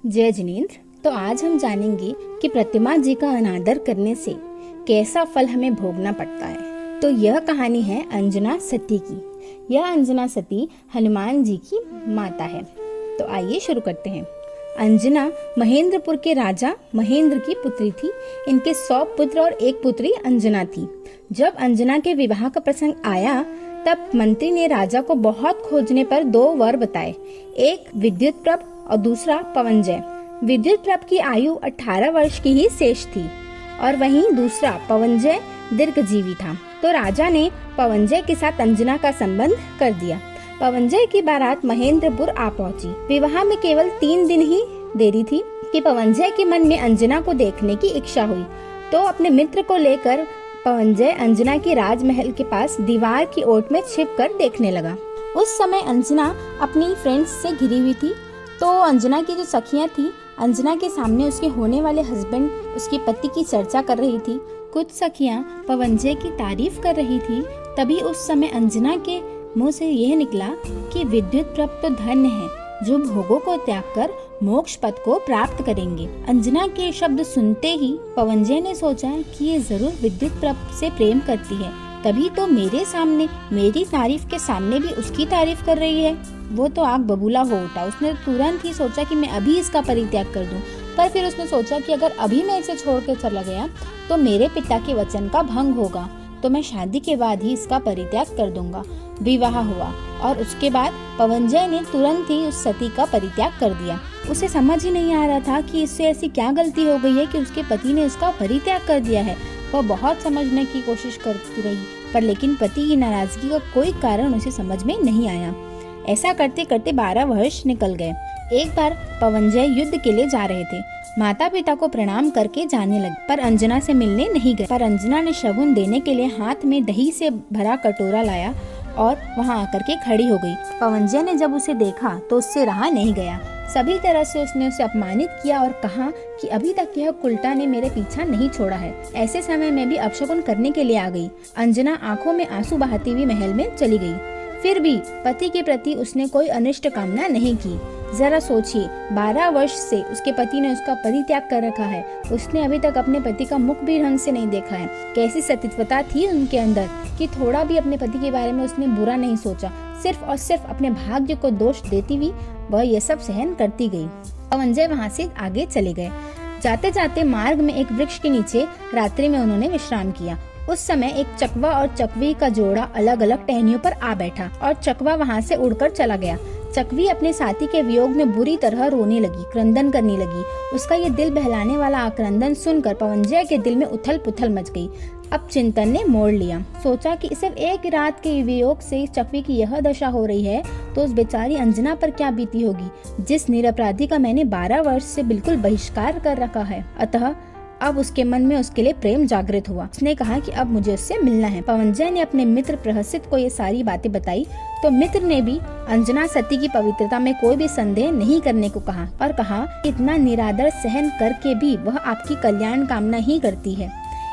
जय जिनेंद्र। तो आज हम जानेंगे कि प्रतिमा जी का अनादर करने से कैसा फल हमें भोगना पड़ता है। तो यह कहानी है अंजना सती की। यह अंजना सती हनुमान जी की माता है। तो आइए शुरू करते हैं। अंजना महेंद्रपुर के राजा महेंद्र की पुत्री थी। इनके 100 पुत्र और एक पुत्री अंजना थी। जब अंजना के विवाह का प्रसंग आया तब मंत्री ने राजा को बहुत खोजने पर 2 वर बताए, एक विद्युत प्रभ और दूसरा पवनजय। विद्युत प्रभ की आयु 18 वर्ष की ही शेष थी और वहीं दूसरा पवनजय दीर्घजीवी था। तो राजा ने पवनजय के साथ अंजना का संबंध कर दिया। पवनजय की बारात महेंद्रपुर आ पहुंची। विवाह में केवल 3 दिन ही देरी थी कि पवनजय के मन में अंजना को देखने की इच्छा हुई। तो अपने मित्र को लेकर पवनजय अंजना की राजमहल के पास दीवार की ओट में छिपकर देखने लगा। उस समय अंजना अपनी फ्रेंड्स से घिरी हुई थी। तो अंजना की जो सखियां थी, अंजना के सामने उसके होने वाले हस्बैंड, उसके पति की चर्चा कर रही थी। कुछ सखियां पवनजय की तारीफ कर रही थी। तभी उस समय अंजना के मुंह से यह निकला कि विद्युत प्रभ तो धन्य है जो भोगों को त्याग कर मोक्ष पद को प्राप्त करेंगे। अंजना के शब्द सुनते ही पवनजय ने सोचा कि ये जरूर विद्युत प्रभ से प्रेम करती है, तभी तो मेरे सामने, मेरी तारीफ के सामने भी उसकी तारीफ कर रही है। वो तो आग बबूला हो उठा। उसने तुरंत ही सोचा कि मैं अभी इसका परित्याग कर दूं। पर फिर उसने सोचा कि अगर अभी मैं इसे छोड़कर चला गया तो मेरे पिता के वचन का भंग होगा, तो मैं शादी के बाद ही इसका परित्याग कर दूंगा। विवाह हुआ और उसके बाद पवनजय ने तुरंत ही उस सती का परित्याग कर दिया। उसे समझ ही नहीं आ रहा था कि इससे ऐसी क्या गलती हो गई है कि उसके पति ने उसका परित्याग कर दिया है। वह बहुत समझने की कोशिश करती रही, पर लेकिन पति की नाराजगी का कोई कारण उसे समझ में नहीं आया। ऐसा करते करते 12 वर्ष निकल गए। एक बार पवनजय युद्ध के लिए जा रहे थे। माता पिता को प्रणाम करके जाने लगे, पर अंजना से मिलने नहीं गए। पर अंजना ने शगुन देने के लिए हाथ में दही से भरा कटोरा लाया और वहां आकर के खड़ी हो गई। पवनजय ने जब उसे देखा तो उससे रहा नहीं गया। सभी तरह से उसने उसे अपमानित किया और कहा कि अभी तक यह कुलटा ने मेरे पीछा नहीं छोड़ा है। ऐसे समय में भी अपशगुन करने के लिए आ गई। अंजना आंखों में आंसू बहाती हुई महल में चली गई। फिर भी पति के प्रति उसने कोई अनिष्ट कामना नहीं की। जरा सोचिए, 12 वर्ष से उसके पति ने उसका परित्याग कर रखा है। उसने अभी तक अपने पति का मुख भी ढंग से नहीं देखा है। कैसी सतीत्वता थी उनके अंदर कि थोड़ा भी अपने पति के बारे में उसने बुरा नहीं सोचा। सिर्फ और सिर्फ अपने भाग्य को दोष देती हुई वह ये सब सहन करती गई। पवनजय वहाँ से आगे चले गए। जाते जाते मार्ग में एक वृक्ष के नीचे रात्रि में उन्होंने विश्राम किया। उस समय एक चकवा और चकवी का जोड़ा अलग अलग टहनियों पर आ बैठा और चकवा वहाँ से उड़कर चला गया। चकवी अपने साथी के वियोग में बुरी तरह रोने लगी, क्रंदन करने लगी। उसका ये दिल बहलाने वाला आक्रंदन सुनकर पवनजय के दिल में उथल पुथल मच गई। अब चिंतन ने मोड़ लिया। सोचा कि सिर्फ एक रात के वियोग से चकवी की यह दशा हो रही है तो उस बेचारी अंजना पर क्या बीती होगी, जिस निरपराधी का मैंने 12 वर्ष से बिल्कुल बहिष्कार कर रखा है। अतः अब उसके मन में उसके लिए प्रेम जागृत हुआ। उसने कहा कि अब मुझे उससे मिलना है। पवनजय ने अपने मित्र प्रहसित को ये सारी बातें बताई तो मित्र ने भी अंजना सती की पवित्रता में कोई भी संदेह नहीं करने को कहा और कहा कि इतना निरादर सहन करके भी वह आपकी कल्याण कामना ही करती है।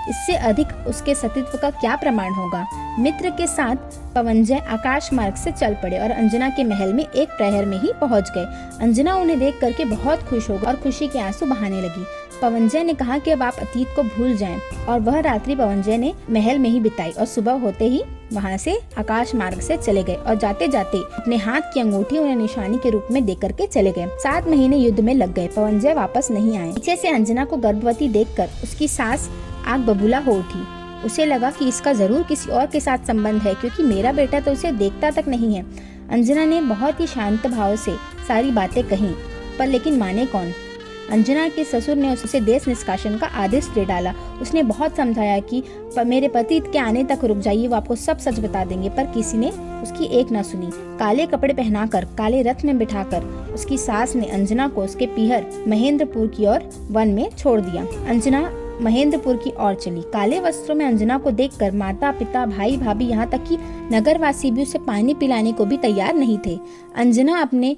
इससे अधिक उसके सतीत्व का क्या प्रमाण होगा। मित्र के साथ पवनजय आकाश मार्ग से चल पड़े और अंजना के महल में एक प्रहर में ही पहुंच गए। अंजना उन्हें देख करके बहुत खुश हो गई और खुशी के आंसू बहाने लगी। पवनजय ने कहा कि अब आप अतीत को भूल जाएं और वह रात्रि पवनजय ने महल में ही बिताई और सुबह होते ही वहाँ से आकाश मार्ग से चले गए और जाते जाते अपने हाथ की अंगूठी उन्हें निशानी के रूप में दे करके चले गए। 7 महीने युद्ध में लग गए। पवनजय वापस नहीं आए। पीछे से अंजना को गर्भवती देखकर उसकी सास आग बबूला हो उठी। उसे लगा कि इसका जरूर किसी और के साथ संबंध है, क्योंकि मेरा बेटा तो उसे देखता तक नहीं है। अंजना ने बहुत ही शांत भाव से सारी बातें कही, पर लेकिन माने कौन। अंजना के ससुर ने उसे देश निष्कासन का आदेश दे डाला। उसने बहुत समझाया कि मेरे पति के आने तक रुक जाइए, वो आपको सब सच बता देंगे, पर किसी ने उसकी एक न सुनी। काले कपड़े पहनाकर काले रथ में बिठाकर उसकी सास ने अंजना को उसके पीहर महेंद्रपुर की ओर वन में छोड़ दिया। अंजना महेंद्रपुर की ओर चली। काले वस्त्रों में अंजना को देखकर माता पिता, भाई भाभी, यहाँ तक कि नगरवासी भी उसे पानी पिलाने को भी तैयार नहीं थे। अंजना अपने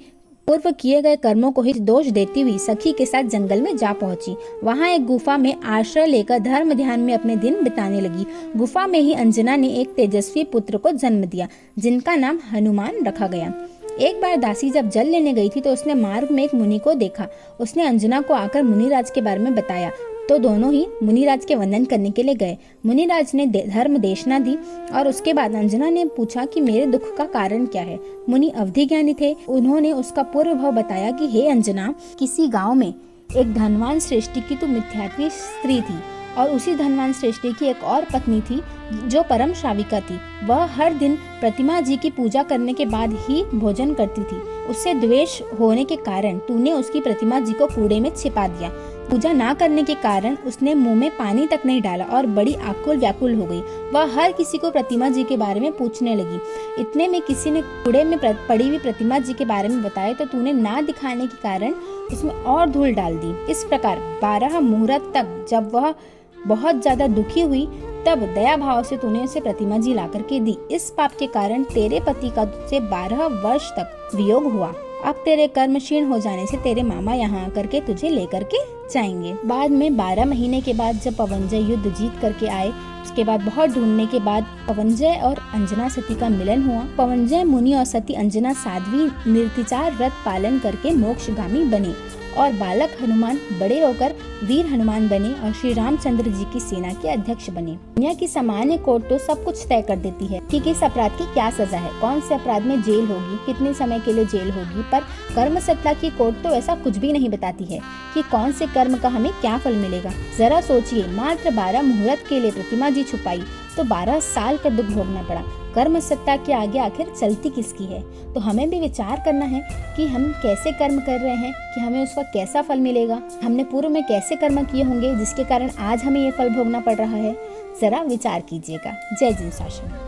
पूर्व किए गए कर्मों को ही दोष देती हुई सखी के साथ जंगल में जा पहुंची। वहां एक गुफा में आश्रय लेकर धर्म ध्यान में अपने दिन बिताने लगी। गुफा में ही अंजना ने एक तेजस्वी पुत्र को जन्म दिया, जिनका नाम हनुमान रखा गया। एक बार दासी जब जल लेने गई थी तो उसने मार्ग में एक मुनि को देखा। उसने अंजना को आकर मुनिराज के बारे में बताया तो दोनों ही मुनिराज के वंदन करने के लिए गए। मुनिराज ने धर्म देशना दी और उसके बाद अंजना ने पूछा कि मेरे दुख का कारण क्या है। मुनि अवधि ज्ञानी थे। उन्होंने उसका पूर्व भाव बताया कि हे अंजना, किसी गांव में एक धनवान श्रेष्ठी की तो मिथ्यात्वी स्त्री थी और उसी धनवान श्रेष्ठी की एक और पत्नी थी जो परम श्राविका थी। वह हर दिन प्रतिमा जी की पूजा करने के बाद ही भोजन करती थी। उससे द्वेष होने के कारण तूने उसकी प्रतिमा जी को कूड़े में छिपा दिया। पूजा ना करने के कारण उसने मुंह में पानी तक नहीं डाला और बड़ी आकुल व्याकुल हो गई। वह हर किसी को प्रतिमा जी के बारे में पूछने लगी। इतने में किसी ने कूड़े में पड़ी हुई प्रतिमा जी के बारे में बताया तो तूने ना दिखाने के कारण उसमें और धूल डाल दी। इस प्रकार 12 मुहूर्त तक जब वह बहुत ज्यादा दुखी हुई तब दया भाव से तूने उसे प्रतिमा जी ला करके दी। इस पाप के कारण तेरे पति का तुझसे 12 वर्ष तक वियोग हुआ। अब तेरे कर्म क्षीण हो जाने से तेरे मामा यहाँ आकर के तुझे लेकर के जाएंगे। बाद में 12 महीने के बाद जब पवनजय युद्ध जीत करके आए, उसके बाद बहुत ढूंढने के बाद पवनजय और अंजना सती का मिलन हुआ। पवनजय मुनि और सती अंजना साध्वी निर्तिचार व्रत पालन करके मोक्षगामी बने और बालक हनुमान बड़े होकर वीर हनुमान बने और श्री रामचंद्र जी की सेना के अध्यक्ष बने। दुनिया की सामान्य कोर्ट तो सब कुछ तय कर देती है कि किस अपराध की क्या सजा है, कौन से अपराध में जेल होगी, कितने समय के लिए जेल होगी, पर कर्म सत्ता की कोर्ट तो ऐसा कुछ भी नहीं बताती है कि कौन से कर्म का हमें क्या फल मिलेगा। जरा सोचिए, मात्र 12 मुहूर्त के लिए प्रतिमा जी छुपाई तो 12 साल का दुख भोगना पड़ा। कर्म सत्ता के आगे आखिर चलती किसकी है? तो हमें भी विचार करना है कि हम कैसे कर्म कर रहे हैं, कि हमें उसका कैसा फल मिलेगा, हमने पूर्व में कैसे कर्म किए होंगे जिसके कारण आज हमें ये फल भोगना पड़ रहा है। जरा विचार कीजिएगा। जय जिन शासन।